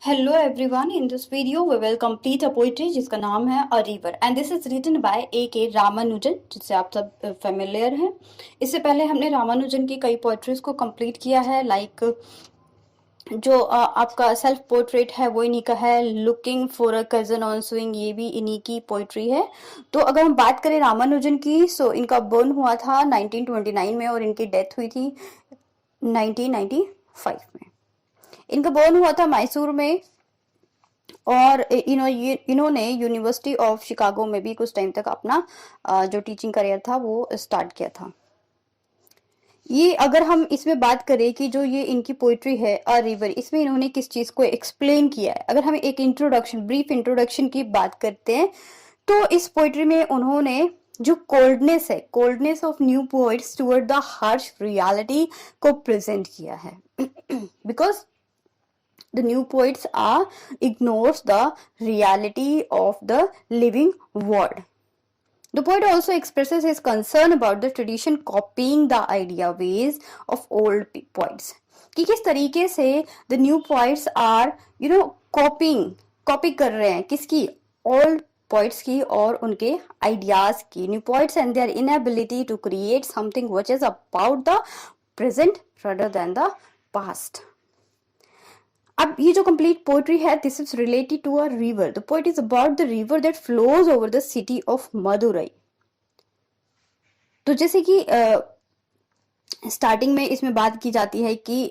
Hello everyone, in this video we will complete a poetry जिसका नाम है A River and this is written by A.K. Ramanujan जिससे आप सब फेमिलियर हैं। इससे पहले हमने रामानुजन की कई पोएट्रीज को कंप्लीट किया है जो आपका सेल्फ पोर्ट्रेट है वो इन्हीं का है। Looking for a cousin on swing ये भी इन्हीं की पोइट्री है। तो अगर हम बात करें रामानुजन की सो इनका बर्न हुआ था 1929 में और इनकी डेथ हुई थी 1995 में। इनका बर्न हुआ था मैसूर में और इन्होंने यूनिवर्सिटी ऑफ शिकागो में भी कुछ टाइम तक अपना जो टीचिंग करियर था वो स्टार्ट किया था। ये अगर हम इसमें बात करें कि जो ये इनकी पोइट्री है अ रिवर, इसमें इन्होंने किस चीज को एक्सप्लेन किया है। अगर हम एक ब्रीफ इंट्रोडक्शन की बात करते हैं तो इस पोइट्री में उन्होंने जो coldness of new poets toward the harsh reality को प्रेजेंट किया है। Because the new poets ignores the reality of the living world. The poet also expresses his concern about the tradition copying the idea ways of old poets. कि किस तरीके से the new poets are copy कर रहे हैं किसकी, old poets की और उनके ideas की। New poets and their inability to create something which is about the present rather than the past. अब ये जो कंप्लीट पोएट्री है this is related to a river. The poet is about the river that flows over the city of Madurai. तो जैसे कि starting में इसमें बात की जाती है कि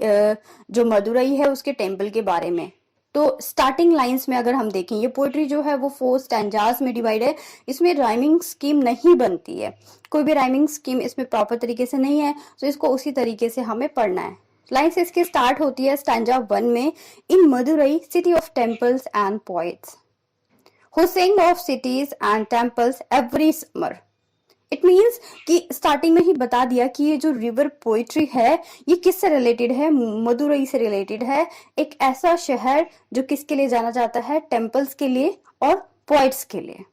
जो मदुरई है उसके टेम्पल के बारे में। तो स्टार्टिंग लाइंस में अगर हम देखें ये पोएट्री जो है वो 4 स्टैंजास में डिवाइड है। इसमें राइमिंग स्कीम नहीं बनती है, कोई भी राइमिंग स्कीम इसमें प्रॉपर तरीके से नहीं है, तो इसको उसी तरीके से हमें पढ़ना है। लाइन्स इसकी स्टार्ट होती है स्टैंजा 1 में, in Madurai city of temples and poets who sing of cities and temples every summer. It means कि स्टार्टिंग में ही बता दिया कि ये जो रिवर पोइट्री है ये किससे रिलेटेड है, मदुरई से रिलेटेड है। एक ऐसा शहर जो किसके लिए जाना जाता है, टेम्पल्स के लिए और पोएट्स के लिए।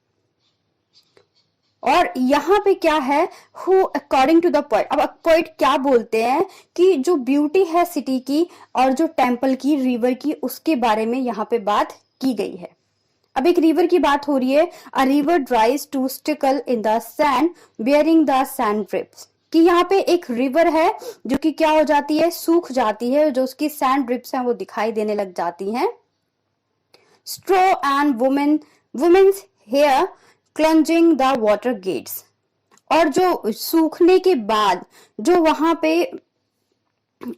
और यहाँ पे क्या है, who according to the poet. अब पोएट क्या बोलते हैं कि जो ब्यूटी है सिटी की और जो टेम्पल की, रिवर की, उसके बारे में यहाँ पे बात की गई है। अब एक रिवर की बात हो रही है, a river dries to stickle in the sand bearing the sand drips. कि यहाँ पे एक रिवर है जो कि क्या हो जाती है, सूख जाती है, जो उसकी सैंड ड्रिप्स हैं वो दिखाई देने लग जाती हैं। Straw and women's hair clogging the water gates. और जो सूखने के बाद जो वहां पे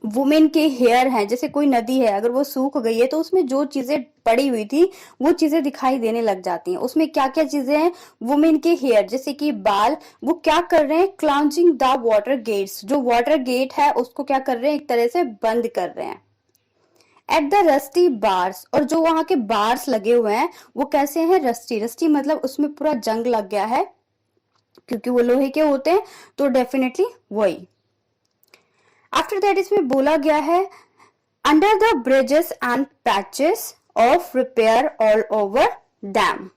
वुमेन के हेयर हैं, जैसे कोई नदी है अगर वो सूख गई है तो उसमें जो चीजें पड़ी हुई थी वो चीजें दिखाई देने लग जाती हैं। उसमें क्या क्या चीजें हैं, वुमेन के हेयर जैसे कि बाल, वो क्या कर रहे हैं, क्लंजिंग द वाटर गेट्स, जो वाटर गेट है उसको क्या कर रहे हैं, एक तरह से बंद कर रहे हैं। एट द रस्टी बार्स, और जो वहां के बार्स लगे हुए हैं वो कैसे हैं, रस्टी मतलब उसमें पूरा जंग लग गया है क्योंकि वो लोहे के होते हैं, तो डेफिनेटली वही। आफ्टर दैट इसमें बोला गया है under the bridges and patches of repair all over dam.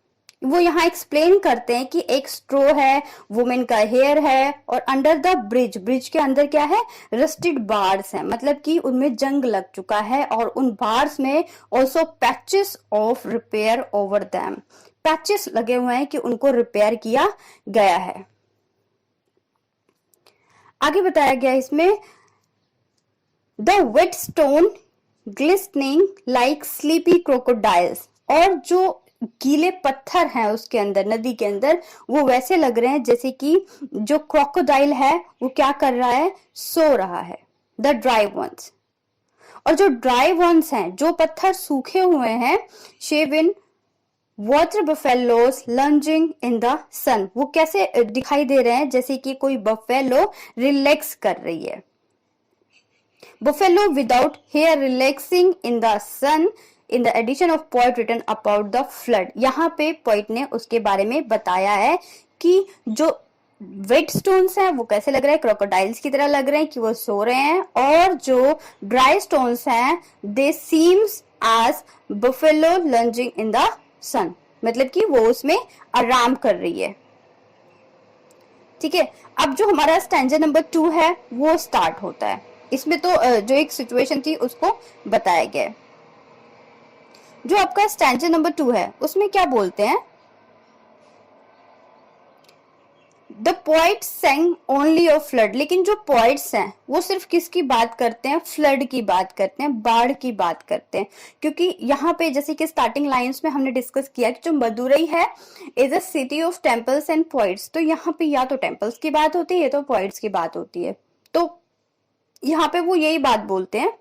वो यहाँ एक्सप्लेन करते हैं कि एक स्ट्रो है, वुमेन का हेयर है, और अंडर द ब्रिज के अंदर क्या है, रस्टेड बार्स है, मतलब कि उनमें जंग लग चुका है, और उन बार्स में also patches of repair over them, patches लगे हुए हैं कि उनको रिपेयर किया गया है। आगे बताया गया इसमें the wet stones glistening like sleepy crocodiles, और जो गीले पत्थर हैं उसके अंदर, नदी के अंदर, वो वैसे लग रहे हैं जैसे कि जो क्रोकोडाइल है वो क्या कर रहा है, सो रहा है। द ड्राई वंस, और जो ड्राई वंस हैं, जो पत्थर सूखे हुए हैं, shave in water buffaloes lounging in the sun, वो कैसे दिखाई दे रहे हैं, जैसे कि कोई बफेलो रिलैक्स कर रही है। Buffalo without hair relaxing in the sun in the edition of poet written about the flood. यहाँ पे पोएट ने उसके बारे में बताया है कि जो वेट स्टोन्स हैं वो कैसे लग रहे हैं, क्रोकोडाइल्स की तरह लग रहे हैं कि वो सो रहे हैं, और जो ड्राई स्टोन्स हैं they seems as buffalo lounging in the sun, मतलब कि वो उसमें आराम कर रही है। ठीक है, अब जो हमारा स्टैंजा नंबर 2 है वो स्टार्ट होता है। इसमें तो जो एक सिचुएशन थी उसको बताया गया है। जो आपका स्टैंजा नंबर 2 है उसमें क्या बोलते हैं, the poet sang only of flood. लेकिन जो पोइट्स हैं वो सिर्फ किसकी बात करते हैं, फ्लड की बात करते हैं, बाढ़ की बात करते हैं। क्योंकि यहाँ पे जैसे कि स्टार्टिंग लाइंस में हमने डिस्कस किया कि जो मदुरई है is a city of temples and poets, तो यहाँ पे या तो टेम्पल्स की बात होती है तो पोइट्स की बात होती है, तो यहाँ पे वो यही बात बोलते हैं।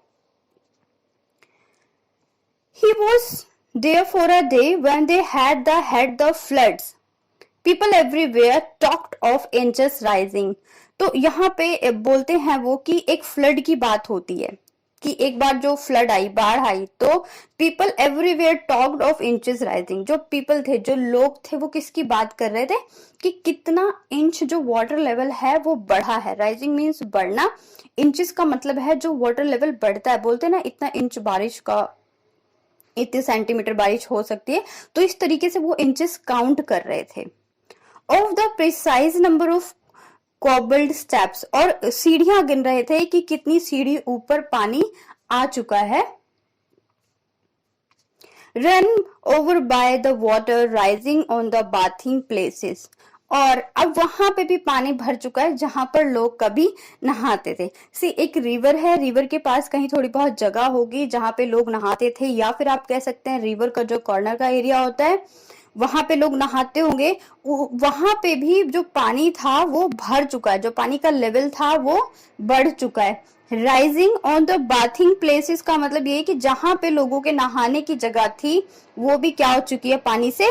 He was there for a day when they had the floods. People everywhere talked of inches rising. तो यहाँ पे बोलते हैं वो कि एक फ्लड की बात होती है कि एक बार जो फ्लड आई, बाढ़ आई, तो people everywhere talked of inches rising. जो पीपल थे, जो लोग थे, वो किसकी बात कर रहे थे कि कितना इंच जो वाटर लेवल है वो बढ़ा है। राइजिंग मीन्स बढ़ना, इंचेस का मतलब है जो वाटर लेवल बढ़ता है। बोलते हैं ना इतना इंच बारिश का, इतने सेंटीमीटर बारिश हो सकती है, तो इस तरीके से वो इंचेस काउंट कर रहे थे। Of the precise number of cobbled steps, और सीढ़ियां गिन रहे थे कि कितनी सीढ़ी ऊपर पानी आ चुका है। Run over by the water rising on the bathing places, और अब वहां पे भी पानी भर चुका है जहां पर लोग कभी नहाते थे। सी एक रिवर है, रिवर के पास कहीं थोड़ी बहुत जगह होगी जहां पे लोग नहाते थे, या फिर आप कह सकते हैं रिवर का जो कॉर्नर का एरिया होता है वहां पे लोग नहाते होंगे। वहां पे भी जो पानी था वो भर चुका है, जो पानी का लेवल था वो बढ़ चुका है। Rising on the bathing places का मतलब ये कि जहां पे लोगों के नहाने की जगह थी वो भी क्या हो चुकी है, पानी से।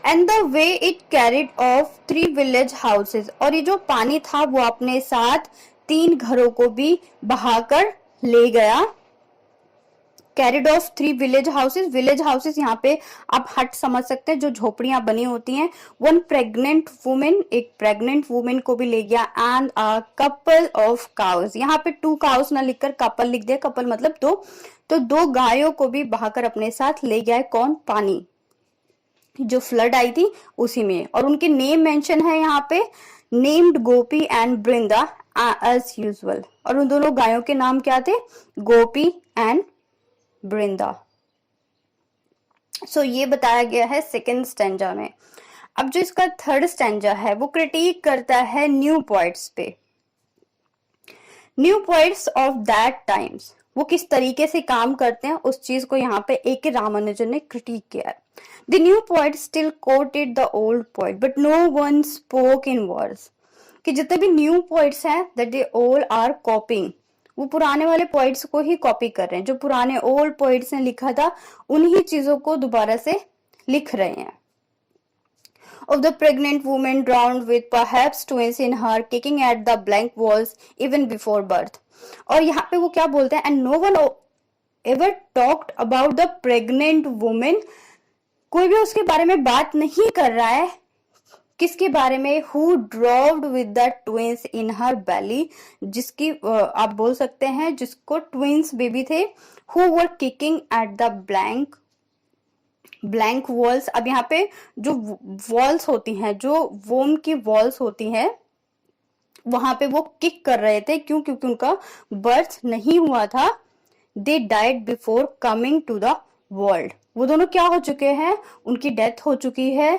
And the way it carried of 3 village houses, और ये जो पानी था वो अपने साथ 3 घरों को भी बहाकर ले गया। Carried of 3 village houses, village houses यहाँ पे आप हट समझ सकते हैं, जो झोपड़ियां बनी होती हैं। 1 प्रेग्नेंट वुमेन, एक प्रेग्नेंट वुमेन को भी ले गया। And a couple of cows, यहाँ पे 2 काउस ना लिखकर कपल लिख दिया, कपल मतलब 2, तो 2 गायों को भी बहाकर अपने साथ ले गया है। कौन, पानी, जो फ्लड आई थी उसी में। और उनके नेम मेंशन है यहाँ पे, named Gopi and Brinda as usual. और उन दोनों गायों के नाम क्या थे, गोपी एंड बृंदा। सो ये बताया गया है सेकेंड स्टैंजा में। अब जो इसका थर्ड स्टैंजा है वो क्रिटिक करता है न्यू पोइट्स पे। New poets of that times, वो किस तरीके से काम करते हैं उस चीज को यहाँ पे A.K. रामानुजन ने क्रिटिक किया है। The new poet still quoted the old poet but no one spoke in words, कि जितने भी न्यू पोइट्स हैं that they all are copying, वो पुराने वाले पोइट्स को ही कॉपी कर रहे हैं। जो पुराने ओल्ड पोइट्स ने लिखा था उन्हीं चीजों को दोबारा से लिख रहे हैं। Of the pregnant woman drowned with perhaps twins in her, kicking at the blank walls even before birth. और यहाँ पे वो क्या बोलते हैं, and no one ever talked about the pregnant woman, कोई भी उसके बारे में बात नहीं कर रहा है। किसके बारे में, who drowned with the twins in her belly, जिसकी आप बोल सकते हैं जिसको ट्विंस बेबी थे। who were kicking at the blank walls, अब यहाँ पे जो वॉल्स होती हैं, जो वोम की वॉल्स होती हैं, वहां पे वो किक कर रहे थे। क्यों, क्योंकि उनका बर्थ नहीं हुआ था। They died before coming to the world, वो दोनों क्या हो चुके हैं, उनकी डेथ हो चुकी है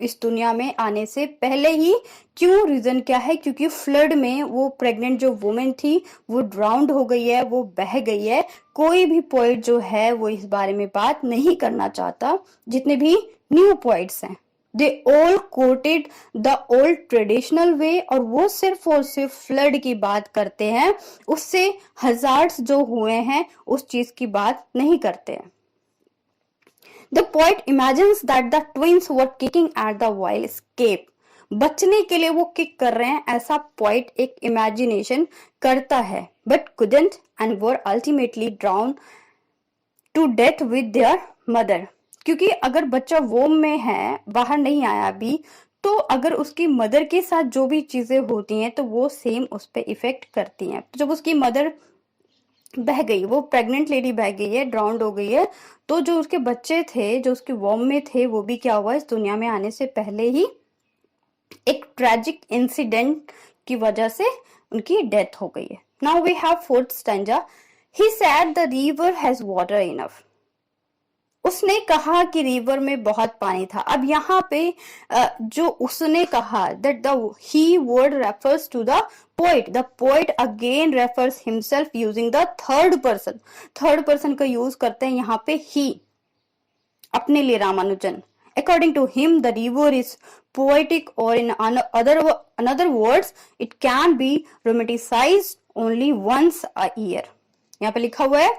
इस दुनिया में आने से पहले ही। क्यों, रीजन क्या है, क्योंकि फ्लड में वो प्रेग्नेंट जो वुमेन थी वो ड्राउंड हो गई है, वो बह गई है। कोई भी पोइट जो है वो इस बारे में बात नहीं करना चाहता, जितने भी न्यू पोइट्स हैं। They all coated the old traditional way, और वो सिर्फ और सिर्फ फ्लड की बात करते हैं, उससे हजार्ड्स जो हुए हैं उस चीज की बात नहीं करते हैं। The poet imagines that the twins were kicking at the while escape. बचने के लिए वो किक कर रहे हैं, ऐसा पोइट एक इमेजिनेशन करता है। But couldn't and were ultimately drowned to death with their mother. क्योंकि अगर बच्चा वोम में है, बाहर नहीं आया अभी, तो अगर उसकी मदर के साथ जो भी चीजें होती हैं तो वो सेम उस पर इफेक्ट करती हैं। जब उसकी मदर बह गई, वो प्रेग्नेंट लेडी बह गई है, ड्राउंड हो गई है, तो जो उसके बच्चे थे जो उसके वॉर्म में थे वो भी क्या हुआ, इस दुनिया में आने से पहले ही एक ट्रेजिक इंसिडेंट की वजह से उनकी डेथ हो गई है। Now we have fourth stanza. He said the river has water enough. उसने कहा कि रिवर में बहुत पानी था। अब यहाँ पे जो उसने कहा, that the he word refers to the poet. The poet again refers himself using the third person. Third person का यूज करते हैं यहाँ पे ही, अपने लिए Ramanujan. According to him, the river is poetic, or in another words, it can be romanticized only once a year. यहाँ पे लिखा हुआ है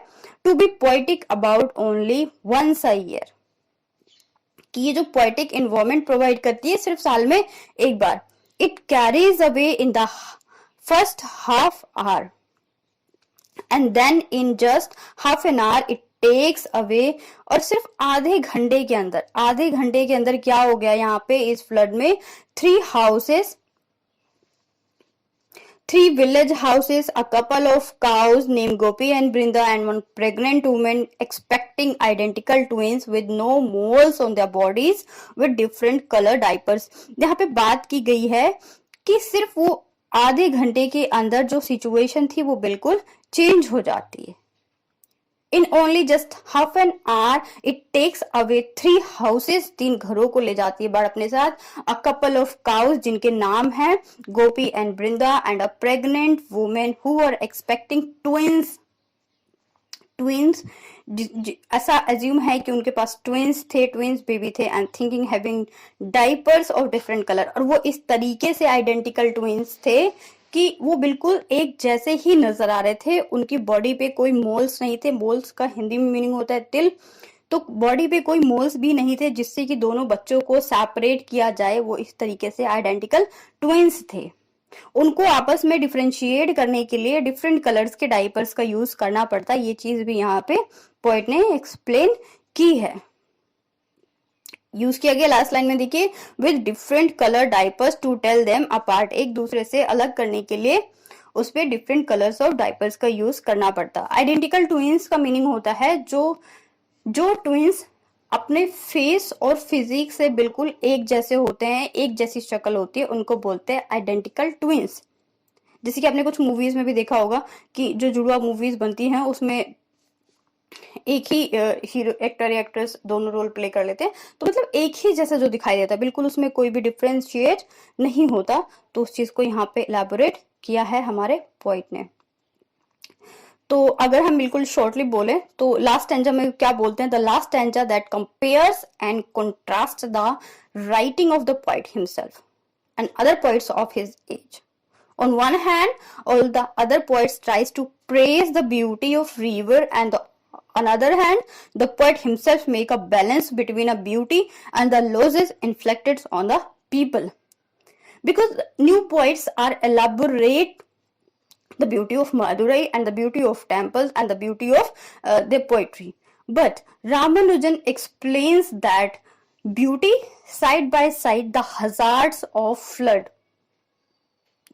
to be poetic about only once a year, कि ये जो poetic environment provide करती है सिर्फ साल में एक बार. It carries away in the first half hour, and then in just half an hour it takes away. और सिर्फ आधे घंटे के अंदर क्या हो गया यहाँ पे इस फ्लड में? 3 houses, 3 village houses, a couple of cows named Gopi and Brinda, and 1 pregnant woman expecting identical twins with no moles on their bodies with different color diapers. यहाँ पे बात की गई है कि सिर्फ वो आधे घंटे के अंदर जो सिचुएशन थी वो बिल्कुल चेंज हो जाती है. In only just half an hour, it takes away 3 houses, 3 घरों को ले जाती है बाढ़ अपने साथ. A couple of cows जिनके नाम हैं गोपी and Brinda, and a pregnant woman who were expecting twins. ऐसा अज्यूम है कि उनके पास ट्विंस बेबी थे, and thinking having diapers of different color. और वो इस तरीके से आइडेंटिकल ट्विंस थे कि वो बिल्कुल एक जैसे ही नजर आ रहे थे. उनकी बॉडी पे कोई मोल्स नहीं थे. मोल्स का हिंदी में मीनिंग होता है तिल. तो बॉडी पे कोई मोल्स भी नहीं थे जिससे कि दोनों बच्चों को सेपरेट किया जाए. वो इस तरीके से आइडेंटिकल ट्विंस थे. उनको आपस में डिफरेंशिएट करने के लिए डिफरेंट कलर्स के डाइपर्स का यूज करना पड़ता. ये चीज भी यहाँ पे पोएट ने एक्सप्लेन की है. यूज किया गया लास्ट लाइन में, देखिए, with different colour diapers to tell them apart. एक दूसरे से अलग करने के लिए उस पे डिफरेंट कलर्स ऑफ डाइपर्स का यूज करना पड़ता. आइडेंटिकल ट्विंस का मीनिंग होता है जो ट्विंस अपने फेस और फिजिक से बिल्कुल एक जैसे होते हैं, एक जैसी शक्ल होती है, उनको बोलते हैं आइडेंटिकल ट्विंस. जैसे कि आपने कुछ मूवीज में भी देखा होगा कि जो जुड़वा मूवीज बनती हैं उसमें एक ही हीरो, एक्टर या एक्ट्रेस दोनों रोल प्ले कर लेते हैं. तो मतलब एक ही जैसा जो दिखाई देता है, बिल्कुल उसमें कोई भी डिफरेंशिएट नहीं होता. तो उस चीज को यहाँ पे इलैबोरेट किया है हमारे पोइट ने. तो अगर हम बिल्कुल शॉर्टली बोले तो लास्ट स्टैंजा में क्या बोलते हैं? The last stanza that compares and contrast the writing of the poet himself and other poets of his age. On one hand, all the other poets tries to praise the beauty of river, and on the other hand, the poet himself make a balance between a beauty and the losses inflicted on the people. Because new poets are elaborate the beauty of Madurai and the beauty of temples and the beauty of their poetry. But Ramanujan explains that beauty side by side the hazards of flood.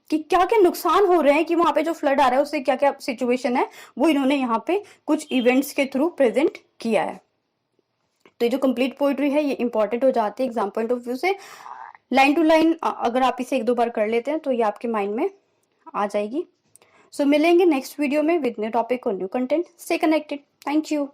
कि क्या क्या नुकसान हो रहे हैं, कि वहां पे जो फ्लड आ रहा है उससे क्या क्या सिचुएशन है, वो इन्होंने यहाँ पे कुछ इवेंट्स के थ्रू प्रेजेंट किया है. तो ये जो कंप्लीट पोइट्री है ये इंपॉर्टेंट हो जाती है एग्जाम पॉइंट ऑफ व्यू से. लाइन टू लाइन अगर आप इसे 1-2 बार कर लेते हैं तो ये आपके माइंड में आ जाएगी. सो मिलेंगे नेक्स्ट वीडियो में विद न्यू टॉपिक और new content. Stay connected. Thank you.